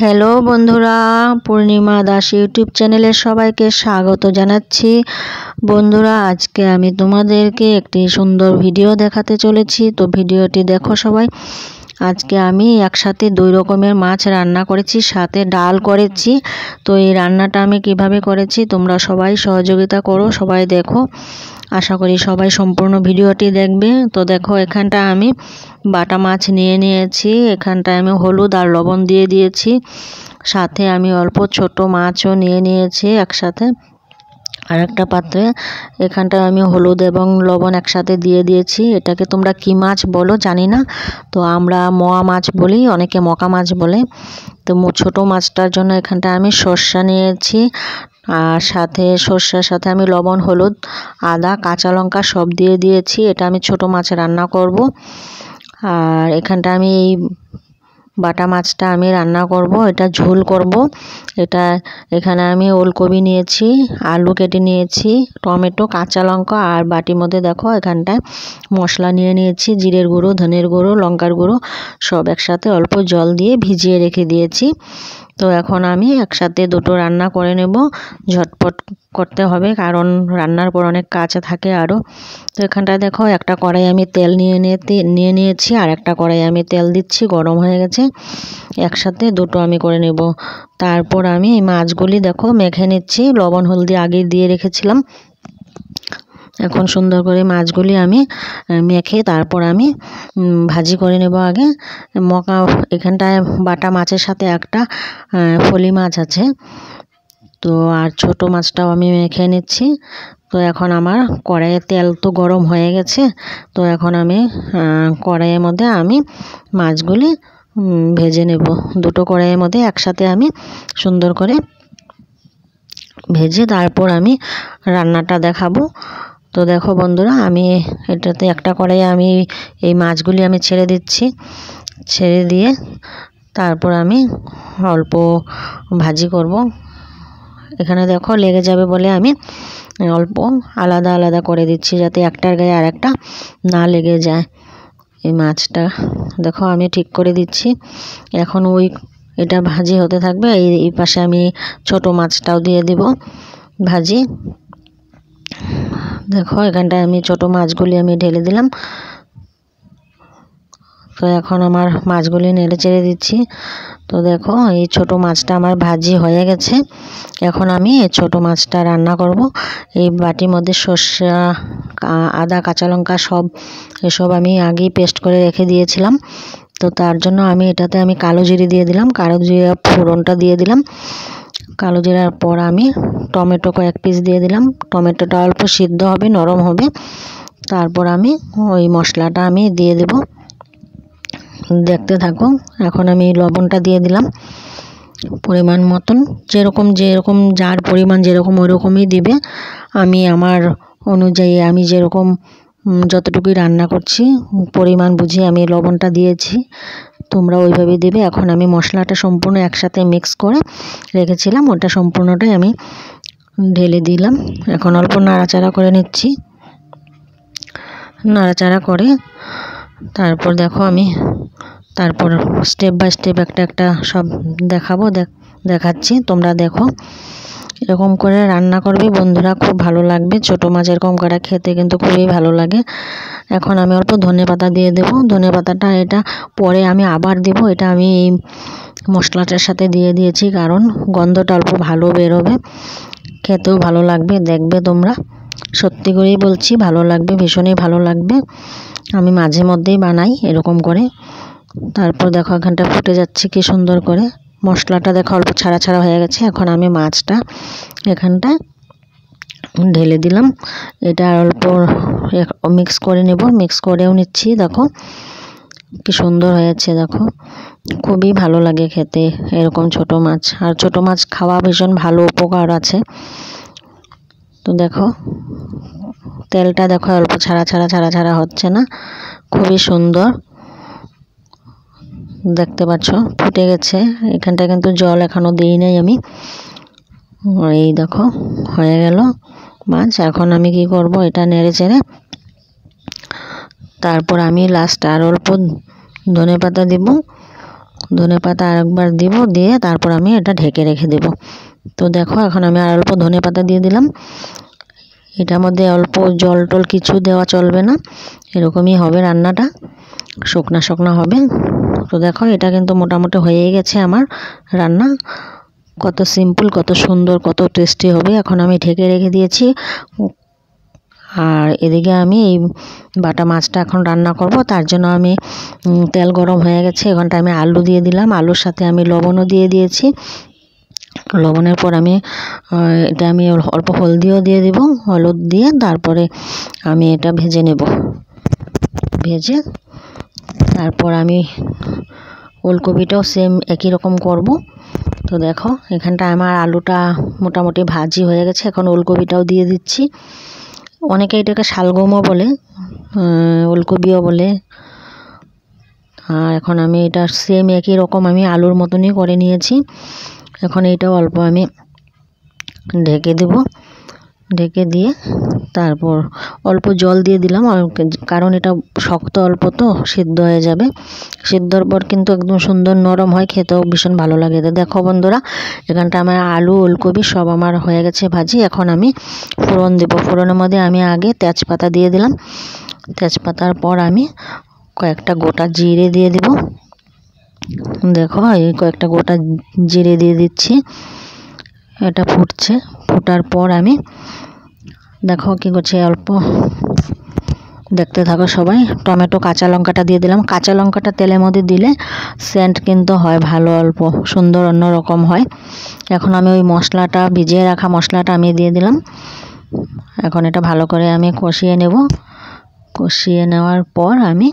Hello বন্ধুরা, পূর্ণিমা Das YouTube চ্যানেলে সবাইকে স্বাগত জানাচ্ছি। বন্ধুরা, আজকে আমি তোমাদেরকে একটি সুন্দর ভিডিও দেখাতে চলেছি। তো ভিডিওটি দেখো সবাই। আজকে আমি একসাথে দুই রকমের মাছ রান্না করেছি, সাথে ডাল করেছি। তো এই রান্নাটা আমি কিভাবে করেছি তোমরা সবাই সহযোগিতা করো, সবাই দেখো। আশা করি সবাই সম্পূর্ণ ভিডিওটি দেখবে। তো দেখো, এখানটা আমি বাটা মাছ নিয়ে নিয়েছি। এখানটায় আমি হলুদ আর লবণ দিয়ে দিয়েছি। সাথে আমি অল্প ছোট মাছও নিয়ে নিয়েছি একসাথে আর একটা পাত্রে। এখানটায় আমি হলুদ এবং লবণ একসাথে দিয়ে দিয়েছি। এটাকে তোমরা কি মাছ বলো জানি না, তো আমরা মোয়া মাছ বলি, অনেকে মকা মাছ বলে। তো ছোট মাছটার জন্য এখানটায় আমি সর্ষা নিয়েছি, আর সাথে সর্ষার সাথে আমি লবণ, হলুদ, আদা, কাঁচা লঙ্কা সব দিয়ে দিয়েছি। এটা আমি ছোট মাছ রান্না করব। আর এখানটা আমি এই বাটা মাছটা আমি রান্না করব, এটা ঝোল করব। এখানে আমি ওলকপি নিয়েছি, আলু কেটে নিয়েছি, টমেটো, কাঁচা লঙ্কা, আর বাটির মধ্যে দেখো এখানটায় মশলা নিয়ে নিয়েছি, জিরের গুঁড়ো, ধনের গুঁড়ো, লঙ্কার গুঁড়ো সব একসাথে অল্প জল দিয়ে ভিজিয়ে রেখে দিয়েছি। তো এখন আমি একসাথে দুটো রান্না করে নেব। ঝটপট করতে হবে, কারণ রান্নার পর অনেক কাজ থাকে আরও। তো এখানটায় দেখো একটা কড়াই আমি তেল নিয়ে নিয়েছি, আর একটা কড়াই আমি তেল দিচ্ছি, গরম হয়ে গেছে। একসাথে দুটো আমি করে নেব। তারপর আমি এই মাছগুলি দেখো মেখে নিচ্ছি, লবণ হলদি আগে দিয়ে রেখেছিলাম। এখন সুন্দর করে মাছগুলি আমি মেখে তারপর আমি ভাজি করে নেব। আগে এখানটায় বাটা মাছের সাথে একটা ফলি মাছ আছে, তো আর ছোট মাছটাও আমি মেখে নিচ্ছি। তো এখন আমার কড়াইয়ে তেল তো গরম হয়ে গেছে। তো এখন আমি কড়াইয়ের মধ্যে আমি মাছগুলি ভেজে নেব। দুটো কড়াইয়ের মধ্যে একসাথে আমি সুন্দর করে ভেজে তারপর আমি রান্নাটা দেখাবো। তো দেখো বন্ধুরা, আমি এটাতে একটা কড়াইয়ে আমি এই মাছগুলি আমি ছেড়ে দিচ্ছি। ছেড়ে দিয়ে তারপর আমি অল্প ভাজি করব। এখানে দেখো লেগে যাবে বলে আমি অল্প আলাদা আলাদা করে দিচ্ছি, যাতে একটার গায়ে আর একটা না লেগে যায়। এই মাছটা দেখো আমি ঠিক করে দিচ্ছি। এখন এটা ভাজি হতে থাকবে। এই পাশে আমি ছোট মাছটাও দিয়ে দিব ভাজি। দেখো এখানটায় আমি ছোট মাছগুলি আমি ঢেলে দিলাম। তো এখন আমার মাছগুলি নেড়ে চেড়ে দিচ্ছি। তো দেখো এই ছোট মাছটা আমার ভাজি হয়ে গেছে। এখন আমি এই ছোট মাছটা রান্না করব। এই বাটির মধ্যে সর্ষা, আদা, কাঁচা লঙ্কা এসব আমি আগেই পেস্ট করে রেখে দিয়েছিলাম। তো তার জন্য আমি এটাতে আমি কালো জিরে দিয়ে দিলাম, কালো জিরা ফোড়নটা দিয়ে দিলাম। কালো জিরার পর আমি টমেটো কয়েক পিস দিয়ে দিলাম। টমেটোটা অল্প সিদ্ধ হবে, নরম হবে। তারপর আমি ওই মশলাটা আমি দিয়ে দেব, দেখতে থাকো। এখন আমি লবণটা দিয়ে দিলাম পরিমাণ মতন, যেরকম যার পরিমাণ যেরকম ওই রকমই দিবে। আমি আমার অনুযায়ী আমি যেরকম যতটুকুই রান্না করছি পরিমাণ বুঝে আমি লবণটা দিয়েছি, তোমরা ওইভাবেই দেবে। এখন আমি মশলাটা সম্পূর্ণ একসাথে মিক্স করে রেখেছিলাম, ওটা সম্পূর্ণটাই আমি ঢেলে দিলাম। এখন অল্প নাড়াচাড়া করে নিচ্ছি। নাড়াচাড়া করে তারপর দেখো আমি তারপর স্টেপ বাই স্টেপ একটা সব দেখাচ্ছি, তোমরা দেখো। এরকম করে রান্না করবে বন্ধুরা, খুব ভালো লাগবে। ছোটো মাছ এরকম করে খেতে কিন্তু খুবই ভালো লাগে। এখন আমি অল্প ধনেপাতা দিয়ে দেবো। ধনেপাতাটা এটা পরে আমি আবার দেব। এটা আমি এই মশলাটার সাথে দিয়ে দিয়েছি, কারণ গন্ধটা অল্প ভালো বেরোবে, খেতেও ভালো লাগবে। দেখবে তোমরা, সত্যি করেই বলছি, ভালো লাগবে, ভীষণই ভালো লাগবে। আমি মাঝে মধ্যেই বানাই এরকম করে। তারপর দেখো এখানটা ফুটে যাচ্ছে কি সুন্দর করে। মশলাটা দেখো অল্প ছাড়া ছাড়া হয়ে গেছে। এখন আমি মাছটা এখানটায় ঢেলে দিলাম। এটা অল্প মিক্স করে নেব, মিক্স করেও নিচ্ছি। দেখো কি সুন্দর হয়েছে, দেখো খুবই ভালো লাগে খেতে এরকম ছোট মাছ। আর ছোট মাছ খাওয়া ভীষণ ভালো, উপকার আছে। তো দেখো তেলটা দেখো অল্প ছাড়া হচ্ছে না, খুবই সুন্দর দেখতে পাচ্ছ, ফুটে গেছে। এখানটা কিন্তু জল এখনো দিই নাই আমি। এই দেখো হয়ে গেল মাছ। এখন আমি কি করব, এটা নেড়ে চেড়ে তারপর আমি লাস্ট আর অল্প ধনেপাতা দেব। ধনেপাতা আরেকবার দিব, দিয়ে তারপর আমি এটা ঢেকে রেখে দেব। তো দেখো এখন আমি আর অল্প ধনেপাতা দিয়ে দিলাম। এটার মধ্যে অল্প জল টল কিছু দেওয়া চলবে না, এরকমই হবে রান্নাটা, শুকনা শুকনা হবে। তো দেখো এটা কিন্তু মোটামুটি হয়েই গেছে আমার রান্না। কত সিম্পল, কত সুন্দর, কত টেস্টি হবে। এখন আমি ঢেকে রেখে দিয়েছি। আর এদিকে আমি এই বাটা মাছটা এখন রান্না করব। তার জন্য আমি তেল গরম হয়ে গেছে, এখানটা আমি আলু দিয়ে দিলাম। আলুর সাথে আমি লবণও দিয়ে দিয়েছি। লবণের পর আমি এটা আমি অল্প হলদিও দিয়ে দিব, হলুদ দিয়ে তারপরে আমি এটা ভেজে নেব। ভেজে তারপর আমি ওলকপিটাও সেম একই রকম করব। তো দেখো এখানটা আমার আলুটা মোটামুটি ভাজি হয়ে গেছে, এখন ওলকপিটাও দিয়ে দিচ্ছি। অনেকে এটাকে শালগমও বলে, ওলকপিও বলে। আর এখন আমি এটা সেম একই রকম আমি আলুর মতনই করে নিয়েছি। এখন এইটাও অল্প আমি ঢেকে দেব। ঢেকে দিয়ে তারপর অল্প জল দিয়ে দিলাম, কারণ এটা শক্ত অল্প তো সিদ্ধ হয়ে যাবে। সিদ্ধর পর কিন্তু একদম সুন্দর নরম হয়, খেতেও ভীষণ ভালো লাগে। দেখো বন্ধুরা, এখানটা আমার আলু ওলকপি সব আমার হয়ে গেছে ভাজি। এখন আমি ফোড়ন দেব। ফোড়নের মধ্যে আমি আগে তেজপাতা দিয়ে দিলাম। তেজপাতার পর আমি কয়েকটা গোটা জিরে দিয়ে দিব। দেখো এই কয়েকটা গোটা জিরে দিয়ে দিচ্ছি। এটা ফুটছে, ফোটার পর আমি দেখো কি করছে, অল্প দেখতে থাকো সবাই। টমেটো কাঁচা লঙ্কাটা দিয়ে দিলাম। কাঁচা লঙ্কাটা তেলের মধ্যে দিলে সেন্ট কিন্তু হয় ভালো, অল্প সুন্দর অন্যরকম হয়। এখন আমি ওই মশলাটা, ভিজিয়ে রাখা মশলাটা আমি দিয়ে দিলাম। এখন এটা ভালো করে আমি কষিয়ে নেব। কষিয়ে নেওয়ার পর আমি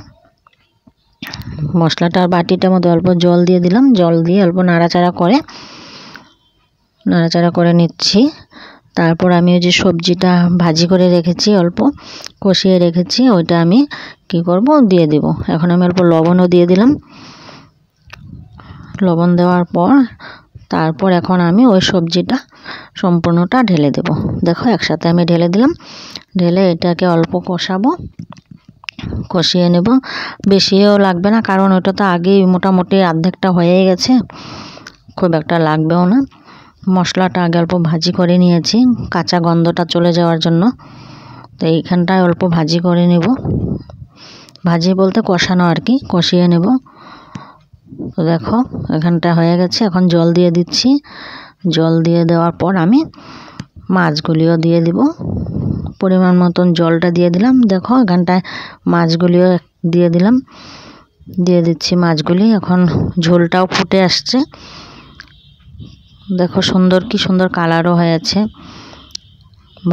মশলাটার বাটিটার মধ্যে অল্প জল দিয়ে দিলাম। জল দিয়ে অল্প নাড়াচাড়া করে নিচ্ছি। তারপর আমি ওই যে সবজিটা ভাজি করে রেখেছি, অল্প কষিয়ে রেখেছি, ওইটা আমি কি করব দিয়ে দিব। এখন আমি অল্প লবণও দিয়ে দিলাম। লবণ দেওয়ার পর তারপর এখন আমি ওই সবজিটা সম্পূর্ণটা ঢেলে দেব। দেখো একসাথে আমি ঢেলে দিলাম। ঢেলে এটাকে অল্প কষাবো, কষিয়ে নেব। বেশিও লাগবে না, কারণ ওটা তো আগেই মোটামুটি অর্ধেকটা হয়ে গেছে, খুব একটা লাগবেও না। মশলাটা আগে অল্প ভাজি করে নিয়েছি কাঁচা গন্ধটা চলে যাওয়ার জন্য। তো এইখানটায় অল্প ভাজি করে নেব। ভাজি বলতে কষানো আর কি, কষিয়ে নেব। তো দেখো এখানটা হয়ে গেছে। এখন জল দিয়ে দিচ্ছি। জল দিয়ে দেওয়ার পর আমি মাছগুলিও দিয়ে দিব। পরিমাণ মতন জলটা দিয়ে দিলাম। দেখো এখানটায় মাছগুলিও দিয়ে দিলাম, দিয়ে দিচ্ছি মাছগুলি। এখন ঝোলটাও ফুটে আসছে। দেখো সুন্দর, কি সুন্দর কালারও হয়েছে,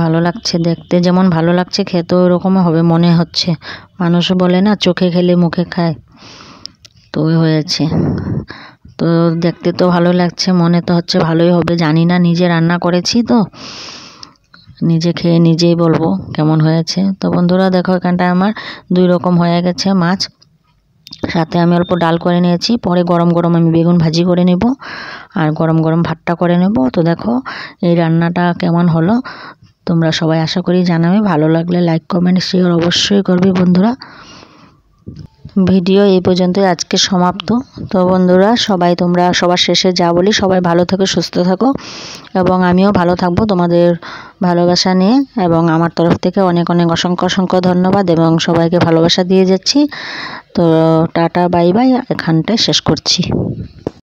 ভালো লাগছে দেখতে। যেমন ভালো লাগছে খেতেও এরকম হবে মনে হচ্ছে। মানুষ বলে না, চোখে খেলে মুখে খায়, তো হয়েছে। তো দেখতে তো ভালো লাগছে, মনে তো হচ্ছে ভালোই হবে। জানি না, নিজে রান্না করেছি তো নিজে খেয়ে নিজেই বলবো কেমন হয়েছে। তো বন্ধুরা দেখো এখানটায় আমার 2 রকম হয়ে গেছে মাছ। সাথে আমি অল্প ডাল করে নিয়েছি। পরে গরম গরম আমি বেগুন ভাজি করে নেব, আর গরম গরম ভাতটা করে নেব। তো দেখো এই রান্নাটা কেমন হলো তোমরা সবাই আশা করি জানাবে। ভালো লাগলে লাইক কমেন্ট শেয়ার অবশ্যই করবে বন্ধুরা। ভিডিও এই পর্যন্তই আজকে সমাপ্ত। তো বন্ধুরা সবাই, তোমরা সবার শেষে যা বলি, সবাই ভালো থেকো, সুস্থ থাকো, এবং আমিও ভালো থাকবো তোমাদের ভালোবাসা নিয়ে। এবং আমার তরফ থেকে অনেক অনেক অসংখ্য অসংখ্য ধন্যবাদ, এবং সবাইকে ভালোবাসা দিয়ে যাচ্ছি। তো টাটা বাই বাই, এখানটায় শেষ করছি।